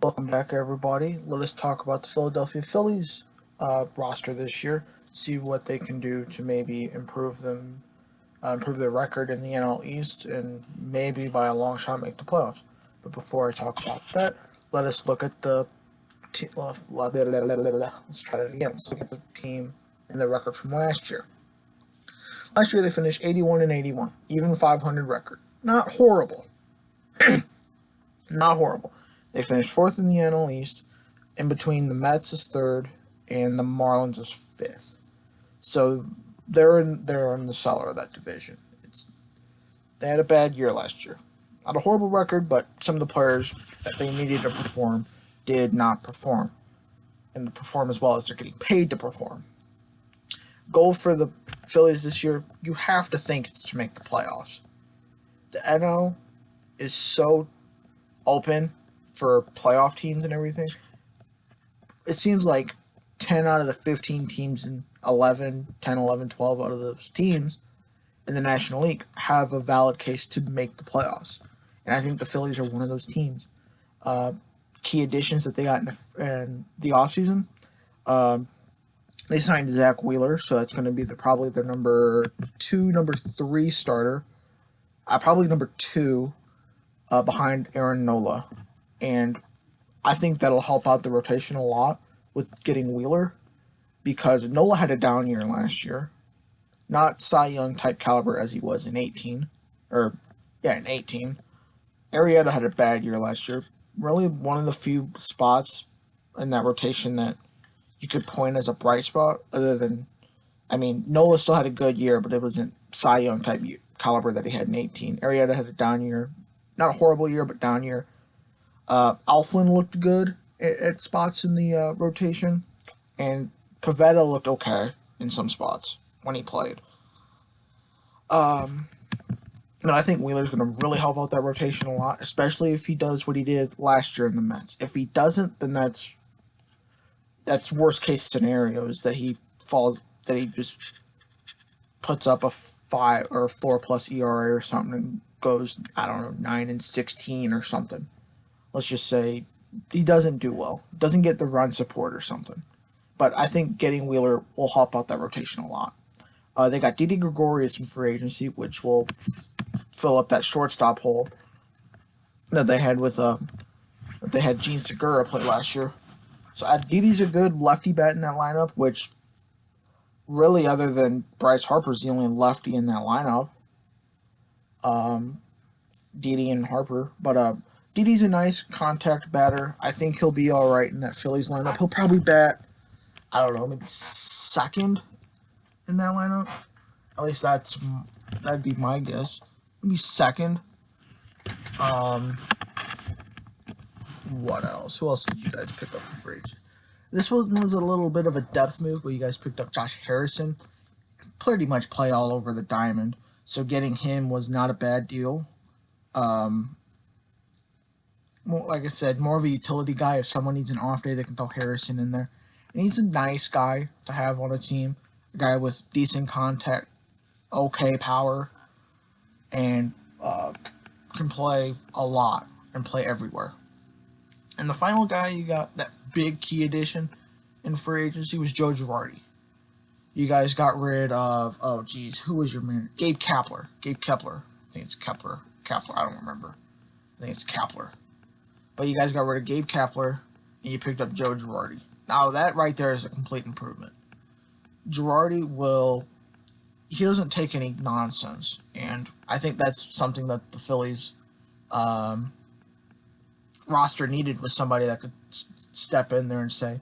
Welcome back, everybody. Let us talk about the Philadelphia Phillies roster this year. See what they can do to maybe improve their record in the NL East, and maybe by a long shot make the playoffs. But before I talk about that, let us look at the let's try that again. Let's look at the team and the record from last year. Last year they finished 81-81, even 500 record. Not horrible. Not horrible. They finished fourth in the NL East. In between the Mets is third and the Marlins is fifth. So they're in the cellar of that division. They had a bad year last year. Not a horrible record, but some of the players that they needed to perform did not perform. And to perform as well as they're getting paid to perform. Goal for the Phillies this year, you have to think it's to make the playoffs. The NL is so open for playoff teams and everything. It seems like 10 out of the 15 teams in 10, 11, 12 out of those teams in the National League have a valid case to make the playoffs. And I think the Phillies are one of those teams. Key additions that they got in the offseason, they signed Zach Wheeler, so that's going to be probably their number 3 starter. Probably number 2 behind Aaron Nola. And I think that'll help out the rotation a lot with getting Wheeler, because Nola had a down year last year. Not Cy Young type caliber as he was in 18. In 18. Arrieta had a bad year last year. Really one of the few spots in that rotation that you could point as a bright spot, other than, Nola still had a good year, but it wasn't Cy Young type caliber that he had in 18. Arrieta had a down year. Not a horrible year, but down year. Alflin looked good at spots in the rotation, and Pavetta looked okay in some spots when he played. No, I think Wheeler's going to really help out that rotation a lot, especially if he does what he did last year in the Mets. If he doesn't, then that's worst case scenario, is that he just puts up a 5 or 4+ ERA or something and goes, 9-16 or something. Let's just say he doesn't do well, doesn't get the run support or something. But I think getting Wheeler will help out that rotation a lot. They got Didi Gregorius in free agency, which will fill up that shortstop hole that they had Gene Segura play last year. So Didi's a good lefty bat in that lineup, which really, other than Bryce Harper's the only lefty in that lineup. Didi and Harper, but Didi's a nice contact batter. I think he'll be all right in that Phillies lineup. He'll probably bat, maybe second in that lineup. At least that'd be my guess. Maybe second. What else? Who else did you guys pick up in free agency? This one was a little bit of a depth move, but you guys picked up Josh Harrison. Pretty much play all over the diamond, so getting him was not a bad deal. Like I said, more of a utility guy. If someone needs an off day, they can throw Harrison in there. And he's a nice guy to have on a team. A guy with decent contact, okay power, and can play a lot and play everywhere. And the final guy you got, that big key addition in free agency, was Joe Girardi. You guys got rid of, who was your man? Gabe Kapler. I think it's Kepler. I don't remember. I think it's Kapler. But you guys got rid of Gabe Kapler, and you picked up Joe Girardi. Now, that right there is a complete improvement. Girardi he doesn't take any nonsense, and I think that's something that the Phillies roster needed, was somebody that could step in there and say,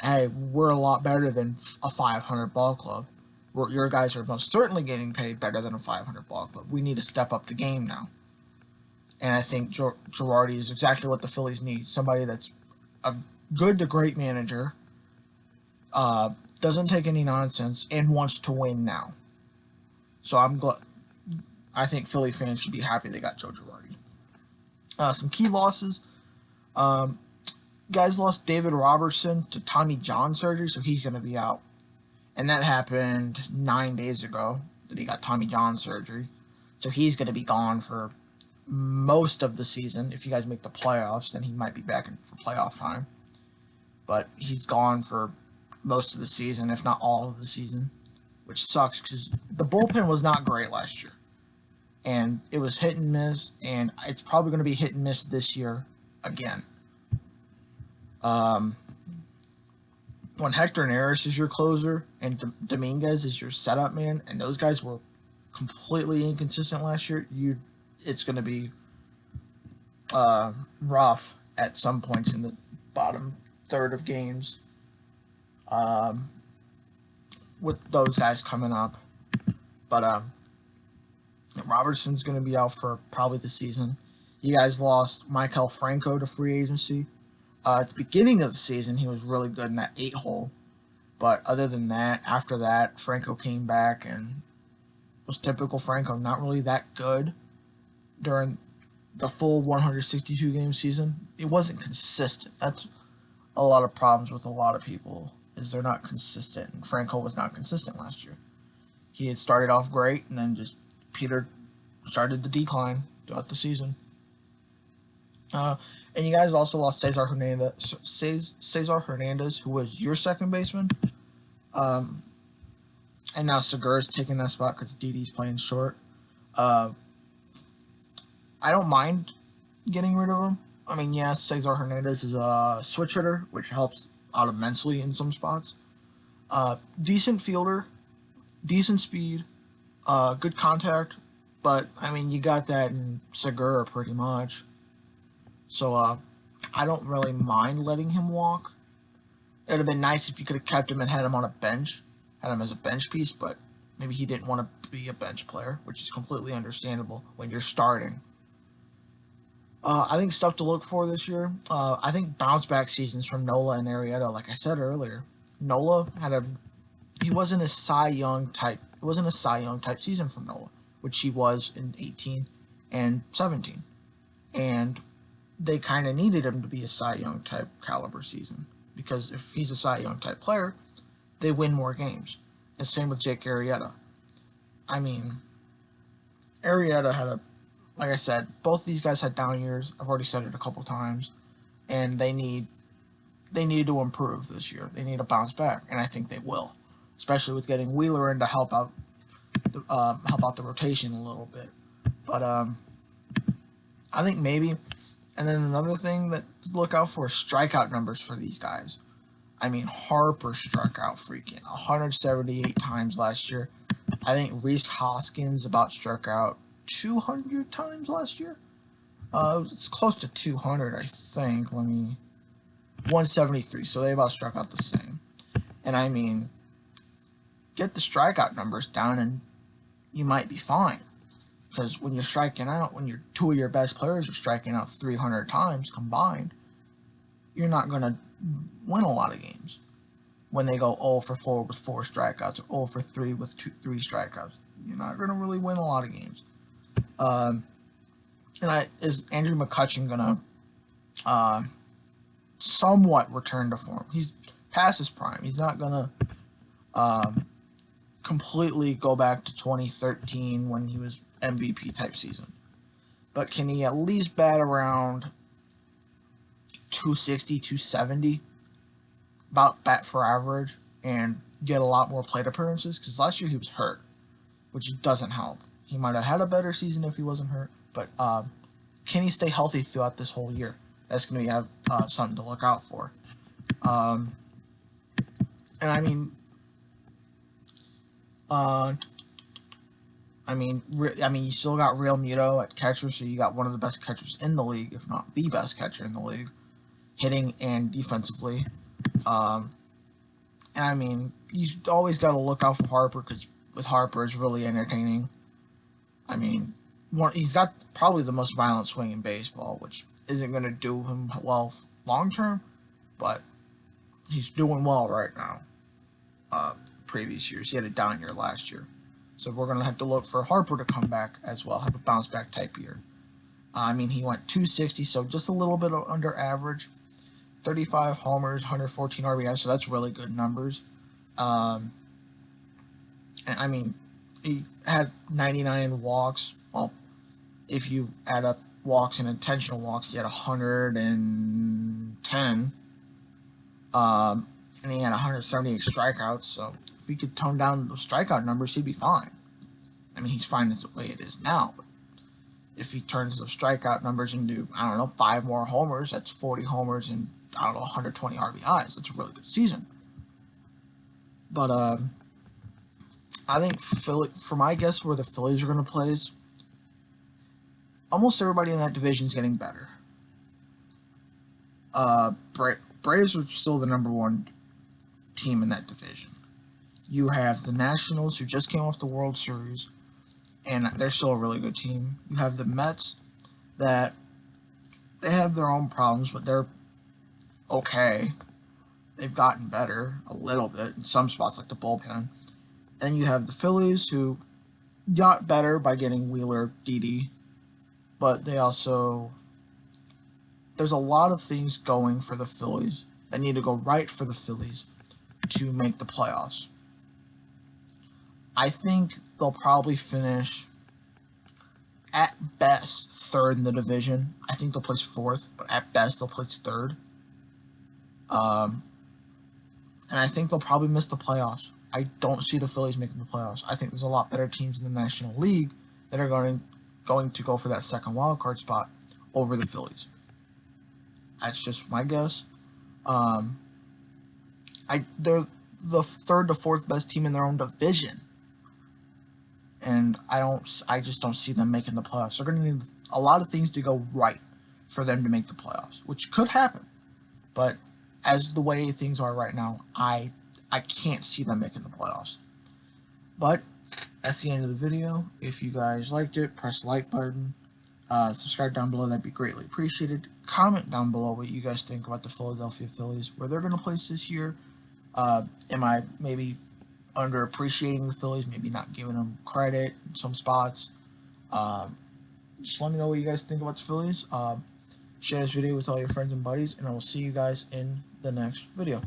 hey, we're a lot better than a 500 ball club. Your guys are most certainly getting paid better than a 500 ball club. We need to step up the game now. And I think Girardi is exactly what the Phillies need. Somebody that's a good to great manager, doesn't take any nonsense, and wants to win now. So I think Philly fans should be happy they got Joe Girardi. Some key losses. Guys lost David Robertson to Tommy John surgery, so he's going to be out. And that happened 9 days ago that he got Tommy John surgery. So he's going to be gone for most of the season. If you guys make the playoffs, then he might be back in for playoff time. But he's gone for most of the season, if not all of the season, which sucks because the bullpen was not great last year. And it was hit and miss, and it's probably going to be hit and miss this year again. Um, when Hector Neris is your closer and Dominguez is your setup man, and those guys were completely inconsistent last year, it's going to be rough at some points in the bottom third of games um, with those guys coming up. But Robertson's going to be out for probably the season. You guys lost Michael Franco to free agency. At the beginning of the season, he was really good in that 8-hole. But other than that, after that, Franco came back and was typical Franco, not really that good during the full 162 game season. It wasn't consistent. That's a lot of problems with a lot of people, is they're not consistent. And Franco was not consistent last year. He had started off great and then just started the decline throughout the season. And you guys also lost Cesar Hernandez, who was your second baseman. And now Segura's taking that spot because Didi's playing short. I don't mind getting rid of him. I mean, yes, Cesar Hernandez is a switch hitter, which helps out immensely in some spots. Decent fielder, decent speed, good contact, but I mean, you got that in Segura pretty much. So I don't really mind letting him walk. It would have been nice if you could have kept him and had him on a bench, had him as a bench piece, but maybe he didn't want to be a bench player, which is completely understandable when you're starting. I think stuff to look for this year. I think bounce back seasons from Nola and Arrieta. Like I said earlier, Nola he wasn't a Cy Young type. It wasn't a Cy Young type season from Nola, which he was in 18 and 17, and they kind of needed him to be a Cy Young type caliber season because if he's a Cy Young type player, they win more games. And same with Jake Arrieta. I mean, Arrieta like I said, both these guys had down years. I've already said it a couple times, and they need to improve this year. They need to bounce back, and I think they will, especially with getting Wheeler in to help out the rotation a little bit. But I think maybe. And then another thing that to look out for is strikeout numbers for these guys. I mean, Harper struck out freaking 178 times last year. I think Rhys Hoskins about struck out 200 times last year. It's close to 200, I think. 173. So they about struck out the same. And I mean, get the strikeout numbers down, and you might be fine. Because when you're striking out, when two of your best players are striking out 300 times combined, you're not going to win a lot of games. When they go 0 for 4 with 4 strikeouts or 0 for 3 with 3 strikeouts, you're not going to really win a lot of games. Is Andrew McCutchen going to somewhat return to form? He's past his prime. He's not going to completely go back to 2013 when he was MVP type season. But can he at least bat around 260, 270? About bat for average and get a lot more plate appearances? Because last year he was hurt, which doesn't help. He might have had a better season if he wasn't hurt, but can he stay healthy throughout this whole year? That's going to be something to look out for. And I mean, you still got Real Muto at catcher, so you got one of the best catchers in the league, if not the best catcher in the league, hitting and defensively. And I mean, you always got to look out for Harper because with Harper, it's really entertaining. I mean, he's got probably the most violent swing in baseball, which isn't going to do him well long term, but he's doing well right now. Previous years, he had a down year last year. So we're going to have to look for Harper to come back as well, have a bounce back type year. He went 260, so just a little bit under average. 35 homers, 114 RBIs, so that's really good numbers. And I mean, he had 99 walks. Well, if you add up walks and intentional walks, he had 110, and he had 178 strikeouts. So if he could tone down those strikeout numbers, he'd be fine. I mean, he's fine as the way it is now. But if he turns those strikeout numbers into, I don't know, 5 more homers, that's 40 homers and, I don't know, 120 RBIs. That's a really good season. But I think for my guess where the Phillies are going to play is almost everybody in that division is getting better. Braves are still the number one team in that division. You have the Nationals, who just came off the World Series, and they're still a really good team. You have the Mets, that they have their own problems, but they're okay. They've gotten better a little bit in some spots, like the bullpen. And you have the Phillies, who got better by getting Wheeler, Didi, but they also, there's a lot of things going for the Phillies that need to go right for the Phillies to make the playoffs. I think they'll probably finish at best third in the division. I think they'll place fourth, but at best they'll place third. And I think they'll probably miss the playoffs. I don't see the Phillies making the playoffs. I think there's a lot better teams in the National League that are going to go for that second wild card spot over the Phillies. That's just my guess. They're the third to fourth best team in their own division, and I just don't see them making the playoffs. They're going to need a lot of things to go right for them to make the playoffs, which could happen. But as the way things are right now, I can't see them making the playoffs. But that's the end of the video. If you guys liked it, press the like button. Subscribe down below. That'd be greatly appreciated. Comment down below what you guys think about the Philadelphia Phillies, where they're going to place this year. Am I maybe underappreciating the Phillies, maybe not giving them credit in some spots? Just let me know what you guys think about the Phillies. Share this video with all your friends and buddies, and I will see you guys in the next video.